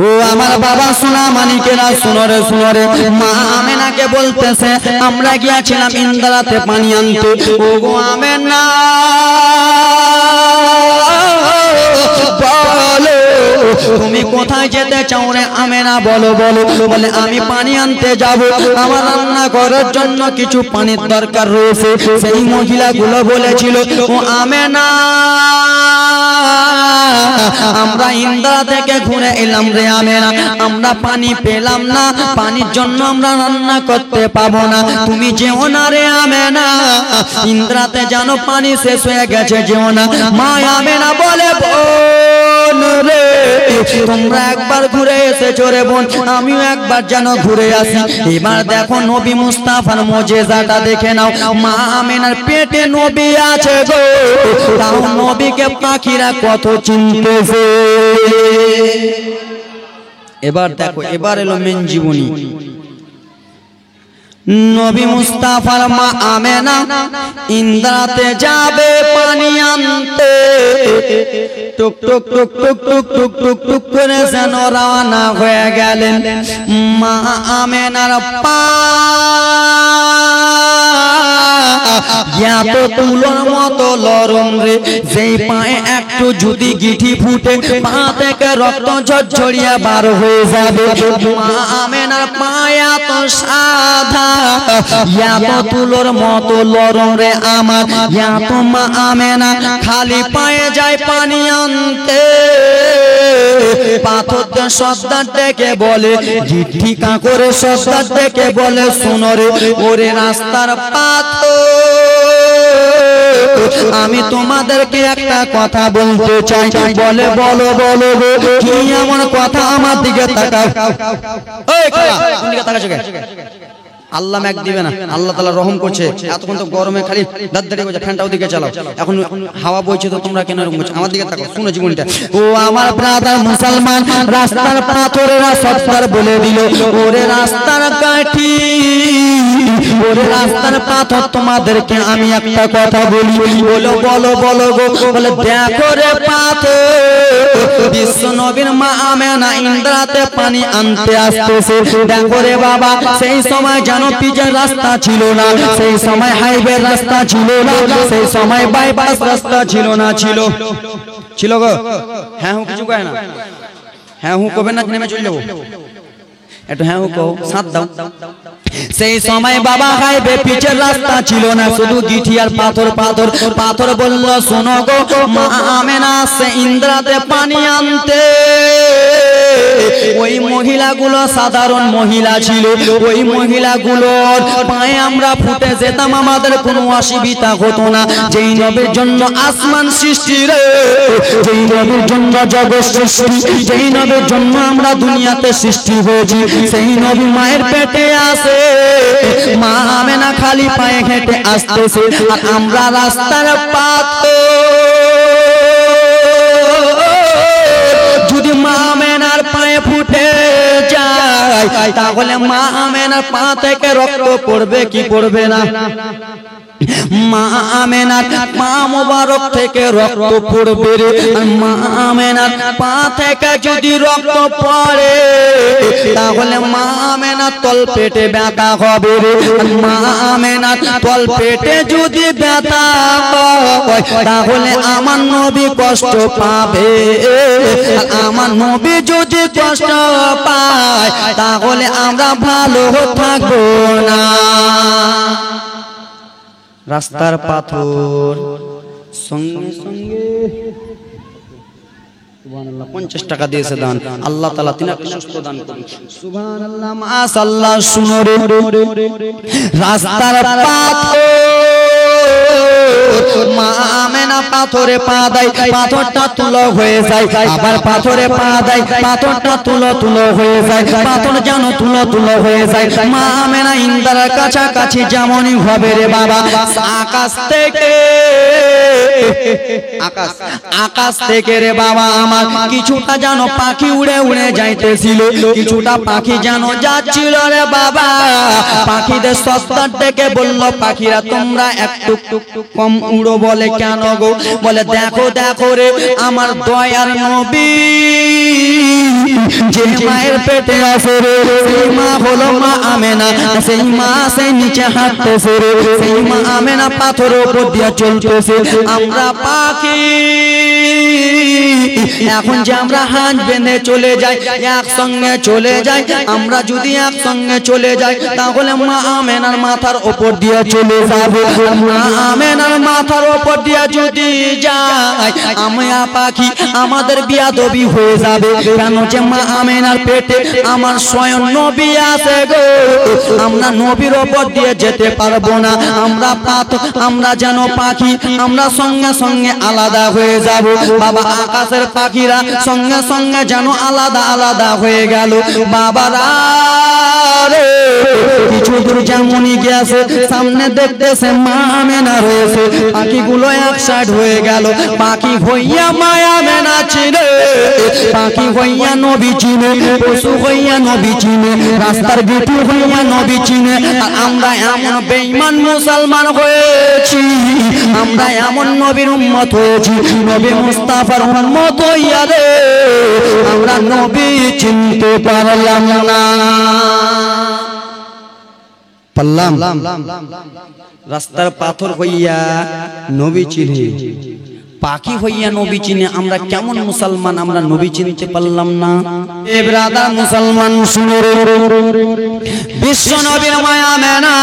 ও আমার বাবা সোনা মানিকেরা, শুনরে শুনরে, মা আমেনাকে বলতেছে আমরা গিয়েছিলাম ইন্দ্রাতে পানি আনতে। ও গো আমেনা বলো তুমি কোথায় যেতে চাও রে আমেনা, বলো বলো। বলে আমি পানি আনতে যাব, আমার রান্না করার জন্য কিছু পানির দরকার রয়েছে। সেই মহিলাগুলো বলেছিল ও আমেনা আমরা ইন্দ্রা থেকে ঘুরে এলাম রে আমেনা, আমরা পানি পেলাম না, পানির জন্য আমরা রান্না করতে পাবো না, তুমি যেও না রে আমেনা, ইন্দ্রাতে জানো পানি শেষ হয়ে গেছে, যেও না। মা আমেনা বলে বোন রে তোমরা একবার ঘুরে এসেছো রে বোন, আমিও একবার যেন ঘুরে আসি। এবার দেখো নবী মুস্তাফার মুজিজাটা দেখে নাও। মা আমেনার পেটে নবী আছে গো, তাও নবীকে পাখিরা কত চিনতেছে। এবার দেখো, এবার এলো মেন জীবনী। নবী মুস্তাফার মা আমেনা ইন্দ্রাতে যাবে পানি আনতে, টুক টুক টুক টুক টুক টুক টুক টুক করে যেন রওনা হয়ে গেলেন। মা আমেনার পা এত তুলোর মতো লরম রে, যেই পায়ে একটু যদি গিঠি ফুটে পা থেকে রক্ত ঝরঝরিয়ে বার হয়ে যাবে। মা আমেনার পা এত সাদা, এত তুলোর মতো লরম রে আমার, এত মা আমেনা খালি পায়ে যায় পানি আনতে। পাথর সর্দার ডেকে বলে, গিঠি কাঁকরে সর্দার ডেকে বলে শোনো রে ওরে রাস্তার পাথর, আমি তোমাদেরকে একটা কথা বলতে চাই। বলে বলো বলো কি এমন কথা, আমার দিকে তাকাও। ওই খালা কোন দিকে তাকাচ্ছ? আল্লাহ ম্যাক দিবে না, আল্লাহ তাআলা রহম করছে। এতক্ষণ তো গরমে খালি দাঁড়িয়ে বলছে ফ্যানটা ওদিকে চালাও, এখন হাওয়া বইছে তো তোমরা কেন এরকম করছো? আমার দিকে তাকাও, শুনো জীবনটা। ও আমার ব্রাদার মুসলমান, রাস্তার পাথরেরা সর্দার বলে দিল ওরে রাস্তার কাঠি, ওরে রাস্তার পাথর, তোমাদেরকে আমি একটা কথা বলি। বলো বলো বলো গো। বলে দেখো রে পাথর, বিশ্ব নবীর মা আমেনা ইন্দ্রাতে পানি আনতে আসতেছে। দেখো রে বাবা, সেই সময় জানো পিচের রাস্তা ছিল না, সেই সময় হাইওয়ে রাস্তা ছিল না, সেই সময় বাইপাস রাস্তা ছিল না। ছিল ছিল গো? হ্যাঁ হু কিছু কয় না, হ্যাঁ হু কবে না নেমে চলে যাবো, একটু হ্যাঁ হু কও, সাথ দাও। সেই সময় বাবা হাইওয়ে পিচের রাস্তা ছিল না, শুধু গিঠি আর পাথর পাথর। পাথর বলল শোনো গো, মা আমেনা সে ইন্দ্রাতে পানি আনতে। ওই মহিলাগুলো সাধারণ মহিলা ছিল, ওই মহিলাগুলোর পায়ে আমরা ফুটে যেতাম, আমাদের কোনো অসুবিধা হতো না। যেই নবীর জন্য আসমান সৃষ্টি রে, যেই নবীর জন্য জগৎ সৃষ্টি, যেই নবীর জন্য আমরা দুনিয়াতে সৃষ্টি হয়েছি, সেই নবী মায়ের পেটে আসে। মা আমেনা খালি পায়ে হেঁটে আসতেছে, আর আমরা রাস্তার পাথর। যদি মা আমেনার পায়ে ফুটে যায়, তাহলে মা আমেনার পা থেকে রক্ত পড়বে কি পড়বে না? মা আমেনার পা মোবারক থেকে রক্ত পড়বে রে। মা আমেনার পা থেকে যদি রক্ত পড়ে, তাহলে মা আমেনার তল পেটে ব্যথা হবে রে। মা আমেনার তল পেটে যদি ব্যথা হয়, তাহলে আমার নবী কষ্ট পাবে। আমার নবী যদি কষ্ট পায়, তাহলে আমরা ভালো থাকবো না। রাস্তার পাথর সঙ্গে সঙ্গে 50 টাকা দিয়েছে দান, আল্লাহ তাআলা তিনাকে সুস্থ দান করুন। সুবহানাল্লাহ, মাশাআল্লাহ। শুনো রে রাস্তার পাথর, মা আমেনা পাথরে পা দেয়, পাথরটা তুলো হয়ে যায়, আবার পাথরে পা দেয়, পাথরটা তুলো তুলো হয়ে যায়, পাথর যেন তুলো তুলো হয়ে যায়। মা আমেনা ইন্দ্রার কাছাকাছি যেমনই হবে রে বাবা, আকাশ থেকে আকাশ থেকে রে বাবা আমার কিছুটা যেন পাখি উড়ে উড়ে যাইতেছিল, কিছুটা পাখি যেন যাচ্ছিল রে বাবা। পাখিদের সর্দার ডেকে বলল, পাখিরা তোমরা একটু কম উড়ো। বলে কেন গো? বলে দেখো দেখো রে আমার দয়ার নবী যে মায়ের পেটে আছে রে সেই মা হলো মা আমেনা সেই মা সেই নিচে হাঁটতেছে রে সেই মা আমেনা পাথরের উপর দিয়ে চলতেছে আমরা পাখি এখন যে আমরা হাত বেঁধে চলে যাই একসঙ্গে চলে যাই আমরা যদি একসঙ্গে চলে যাই তাহলে মা আমেনার মাথার উপর দিয়ে চলে যাবে মা আমেনার মাথার উপর দিয়ে যদি যাই আমরা পাখি আমাদের বিয়াদবি হয়ে যাবে কেন যে মা আমেনার পেটে আমার স্বয়ং নবী আছে গো আমরা নবীর উপর দিয়ে যেতে পারবো না আমরা যেন পাখি আমরা সঙ্গে সঙ্গে আলাদা হয়ে যাব বাবা আকাশের পাখিরা সঙ্গে সঙ্গে যেন আলাদা আলাদা হয়ে গেল বাবারা রে কিছু দূর যেমনই গেছে সামনে দেখতেছে মা আমেনা রয়েছে পাখিগুলো এক সাইড হয়ে গেল পাখি হইয়া মা আমেনা চিনে পাখি হইয়া নবী চিনে পশু হইয়া নবী চিনে রাস্তার বিটু হইয়া নবী চিনে আর আমরা এমন বেঈমান মুসলমান হয়েছি আমরা এমন নবীর উম্মত হয়েছি নবী মুস্তাফার উম্মত হইয়া রে আমরা নবী চিনতে পারলাম না পারলাম রাস্তার পাথর হইয়া নবী চিনে পাখি হইয়া নবী চিনে আমরা কেমন মুসলমান আমরা নবী চিনতে পারলাম না এ ব্রাদার মুসলমান শুনে বিশ্ব নবীর মায়া আমেনা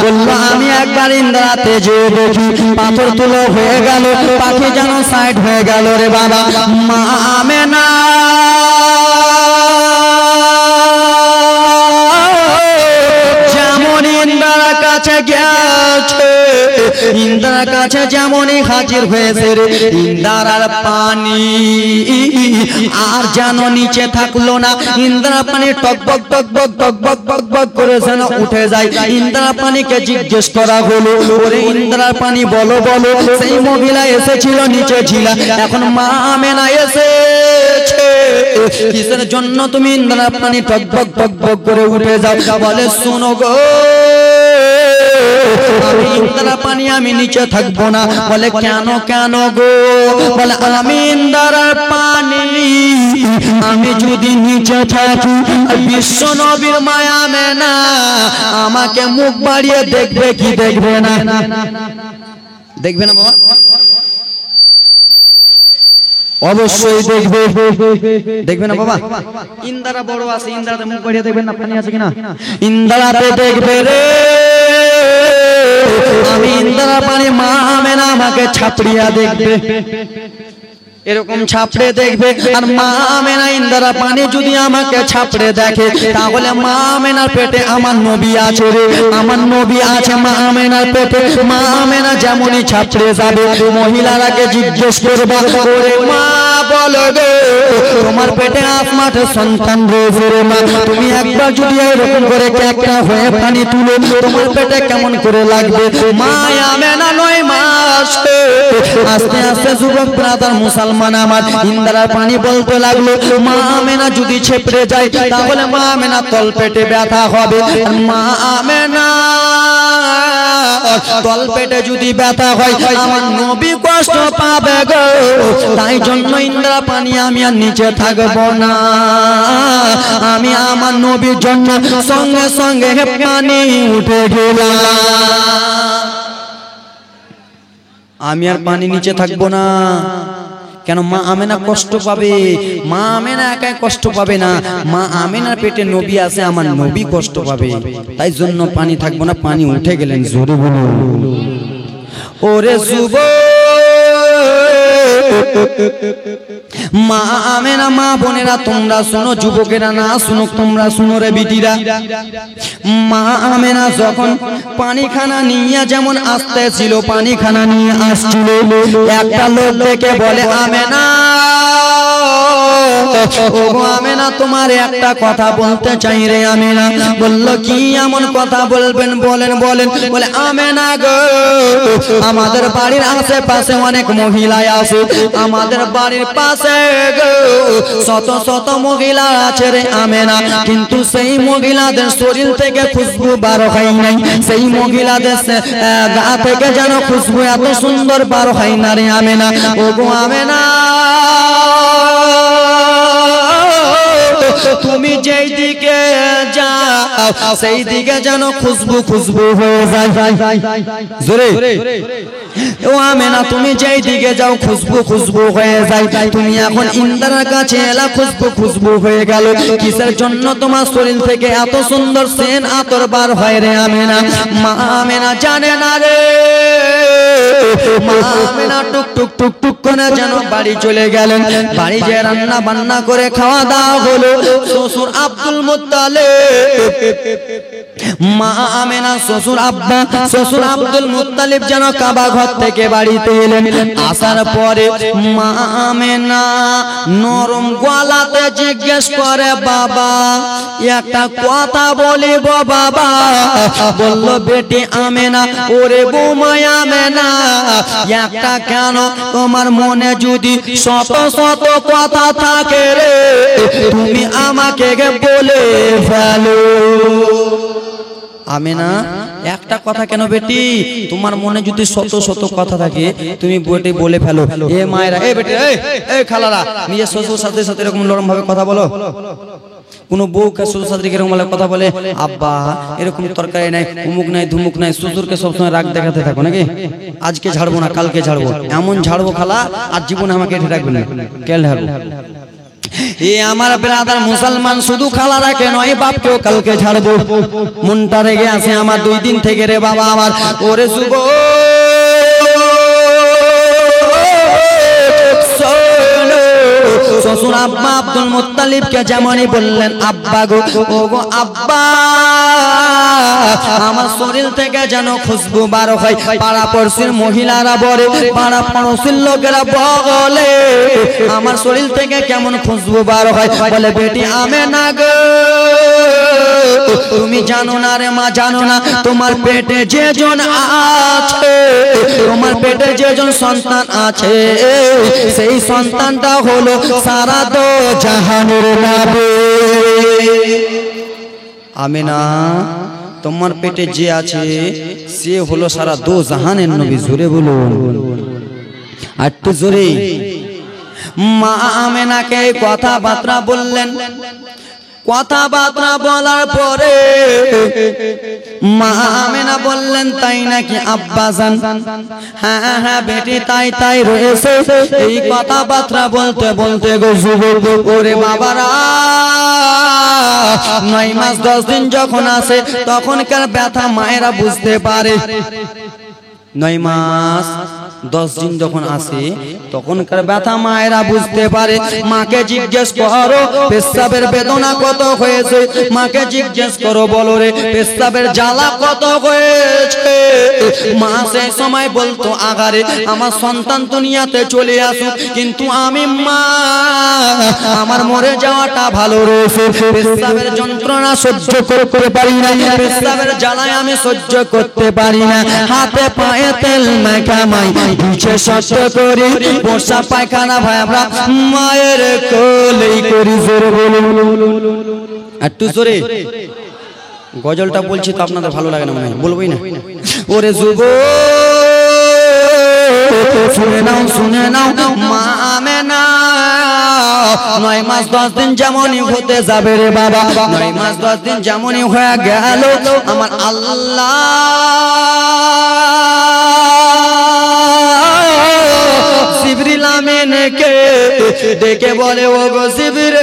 বললো আমি একবার ইন্দ্রাতে যে দেখি পাথর তুলো হয়ে গেল পাখি যেন সাইড হয়ে গেল রে বাবা মা আমেনা যেমন ইন্দ্রার কাছে গেছে ইন্দ্রার কাছে যেমনই হাজির হয়েছে রে ইন্দ্রার পানি আর যেন নিচে থাকলো না ইন্দ্রার পানি টকবক টকবক টকবক টকবক করে যেন উঠে যায় ইন্দ্রার পানিকে জিজ্ঞেস করা হলো ওরে ইন্দ্রার পানি বলো বলো সেই মহিলা এসেছিল নিচে ছিল এখন মা আমেনা এসেছে কিসের জন্য তুমি ইন্দ্রার পানি টকবক টকবক করে উঠে যাও বলে শুনো গো আমি ইন্দ্রার পানি আমি নিচে থাকবো না বলে কেন কেন গো বলে আমি ইন্দ্রার পানি আমি যদি নিচে থাকি বিশ্ব নবীর মায়া আমেনা আমাকে মুখ বাড়িয়ে দেখবে কি দেখবে না দেখবে না বাবা অবশ্যই দেখবে দেখবে না বাবা ইন্দ্রা বড় আছে ইন্দ্রাতে মুখ বাড়িয়ে দেখবেন না পানি আছে কিনা ইন্দ্রাতে দেখবে রে আমি ইন্দ্রার পানি মা আমেনা আমাকে ছাপড়িয়া দেখবে এরকম ছাপড়ে দেখবে আর মা আমেনা ইন্দ্রার পানি যদি আমাকে ছাপড়ে দেখে তাহলে মা আমেনার পেটে আমার নবী আছে রে আমার নবী আছে মা আমেনার পেটে মা আমেনা যেমনই ছাপড়ে যাবে মহিলারাকে জিজ্ঞেস করবে ওরে মা বলো গো তোমার পেটে আসমাঠে সন্তান রয়েছে রে মা তুমি একবার যদি এরকম করে ক্যাকড়া হয়ে পানি তুলো তোমার পেটে কেমন করে লাগবে মা আমেনা 9 মাস আস্তে আস্তে যুবক ব্রাদার মুসলমান আমার ইন্দ্রার পানি বলতে লাগলো মা আমেনা যদি ছেপড়ে যায় তাহলে মা আমেনা তল পেটে ব্যথা হবে মা আমেনা তল পেটে যদি ব্যথা হয় আমার নবী কষ্ট পাবে গো তাই জন্য ইন্দ্রা পানি আমি আর নিচে থাকবো না আমি আমার নবীর জন্য সঙ্গে সঙ্গে পানি উঠে গেলাম আমি আর পানি নিচে থাকবো না কেন মা আমেনা কষ্ট পাবে মা আমেনা একাই কষ্ট পাবে না মা আমেনার পেটে নবী আছে আমার নবী কষ্ট পাবে তাই জন্য পানি থাকবো না পানি উঠে গেলেন জোরে বলুন ওরে যুবক মা আমেনা মা বোনেরা তোমরা শোনো যুবকেরা না শুনো তোমরা শুনো রে বিটিরা মা আমেনা যখন পানিখানা নিয়ে যেমন আসতেছিল পানিখানা নিয়ে আসছিল একটা লোক দেখে বলে আমেনা ও আমেনা তোমার একটা কথা বলতে চাই রে আমেনা বললো কি এমন কথা বলবেন বলেন বলেন বলে আমেনা গো আমাদের বাড়ির আশেপাশে অনেক মহিলা আছে আমাদের বাড়ির পাশে গো শত শত মহিলা আছে রে আমেনা কিন্তু সেই মহিলাদের শরীর থেকে খুশবু বার হয় নাই সেই মহিলাদের গা থেকে যেন খুশবু এত সুন্দর বার হয় না রে আমেনা ও গো আমেনা যেই দিকে যাও সেই দিকে যেন খুশবু খুশবু হয়ে যায়। জোরে ও আমেনা, তুমি যেই দিকে যাও খুশবু খুশবু হয়ে যায়। তুমি এখন ইন্দ্রের কাছে এলা, খুশবু খুশবু হয়ে গেল। কিসের জন্য তোমার শরীর থেকে এত সুন্দর সেন আতর বার হয় রে আমেনা? মা আমেনা জানে না রে। মা আমেনা টুক টুক টুক টুক করে যেন বাড়ি চলে গেলেন। বাড়ি যে রান্না বান্না করে খাওয়া দাওয়া হলো। শ্বশুর আব্দুল মুত্তালিব, মা আমেনা শ্বশুর আব্বা, শ্বশুর আব্দুল মুত্তালিব যেন কাবা ঘর থেকে বাড়িতে এলেন। আসার পরে মা আমেনা নরম গলাতে জিজ্ঞেস করে, বাবা একটা কথা বলিব বাবা? বলল, বেটি আমেনা, ওরে বৌমাই আমেনা, একটা কেন, তোমার মনে যদি শত শত কথা থাকে রে, তুমি আমাকে বলে ফেলো। আমেনা, একটা কথা কেন বেটি? তোমার মনে যদি শত শত কথা থাকে তুমি বেটি বলে ফেলো। এ মায়েরা, এ বেটি, এই খালারা, নিজের শ্বশুর সাথে সাথে এরকম নরম ভাবে কথা বলো? কোন বউকে শ্বশুর সাথে এরকম কথা বলে, আব্বা এরকম তরকারি নাই, উমুক নাই, ধুমুক নাই, শ্বশুরকে সবসময় রাগ দেখাতে থাকো নাকি? আজকে ঝাড়বো না, কালকে ঝাড়বো, এমন ঝাড়বো খালা আর জীবনে আমাকে এঠে রাখবে না। কেন ঝাড়বো? এ আমার ব্রাদার মুসলমান, শুধু খালারা কেন, এই বাপকেও কালকে ছাড়বো। মনটা রেগে আছে আমার 2 দিন থেকে রে বাবা আমার। ওরে যুব শ্বশুর আব্বা আব্দুল মুত্তালিবকে যেমনই বললেন, আব্বা গো, ও গো আব্বা, আমার শরীর থেকে যেন খুশবু বার হয়। পাড়া পড়শির মহিলারা বলে, পাড়া পড়শির লোকেরা বলে, আমার শরীর থেকে কেমন খুশবু বার হয়। বলে, বেটি আমেনা গো, তুমি জানো না রে মা, জানো না তোমার পেটে যেজন আছে, তোমার পেটে যেজন সন্তান আছে, সেই সন্তানটা হলো সারা দো জাহানের নবী। আমেনা, তোমার পেটে যে আছে সে হলো সারা দো জাহানের নবী। জোরে বলুন, একটু জোরে। মা আমেনাকে কথাবার্তা বললেন। কথাবার্তা বলার পরে মা আমেনা বললেন, তাই নাকি আব্বাজান? হ্যাঁ হ্যাঁ বেটি, তাই তাই রয়েছে। এই কথাবার্তা বলতে বলতে গো যুবক, ওরে বাবারা, 9 মাস 10 দিন যখন আসে তখনকার ব্যথা মায়েরা বুঝতে পারে। 9 মাস 10 দিন যখন আসে তখনকার ব্যথা মায়েরা বুঝতে পারে। মাকে জিজ্ঞেস করো পেশাবের বেদনা কত হয়েছে, মাকে জিজ্ঞেস করো, বলো রে পেশাবের জ্বালা কত হয়েছে। মা সেই সময় বলতো, আগারে আমার সন্তান দুনিয়াতে চলে আসুক, কিন্তু আমি মা, আমার মরে যাওয়াটা ভালো রয়েছে। পেশাবের যন্ত্রণা সহ্য করতে পারি না, পেশাবের জ্বালায় আমি সহ্য করতে পারি না। হাতে পায়ে তেল মাখামাই পিছে সহ্য করি, পোষা পায়খানা ভাই আমরা মায়ের কোলেই করি। জোরে বলুন, একটু জোরে। গজলটা বলছি তো আপনাদের ভালো লাগে না মনে হয়, বলবোই না। ওরে যুব শুনে নাও, শুনে নাও, মা আমেনা 9 মাস 10 দিন যেমনই হতে যাবে রে বাবা, 9 মাস 10 দিন যেমনই হয়ে গেল, আমার আল্লাহ জিবরিল আমিনকে ডেকে বলে, ও গো জিবরিল,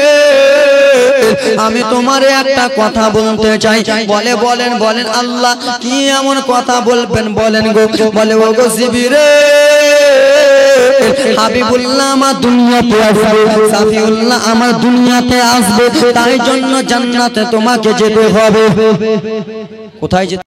আমি তোমারে একটা কথা বলতে চাই। বলে, বলেন বলেন। আল্লাহ কি এমন কথা বলবেন বলেন গো? বলে, ও গো জিবরিল, হাবিবুল্লাহ আমার দুনিয়াতে আসবে, সাফিউল্লাহ আমার দুনিয়াতে আসবে, তাই জন্য জান্নাতে তোমাকে যেতে হবে। কোথায় যেতে?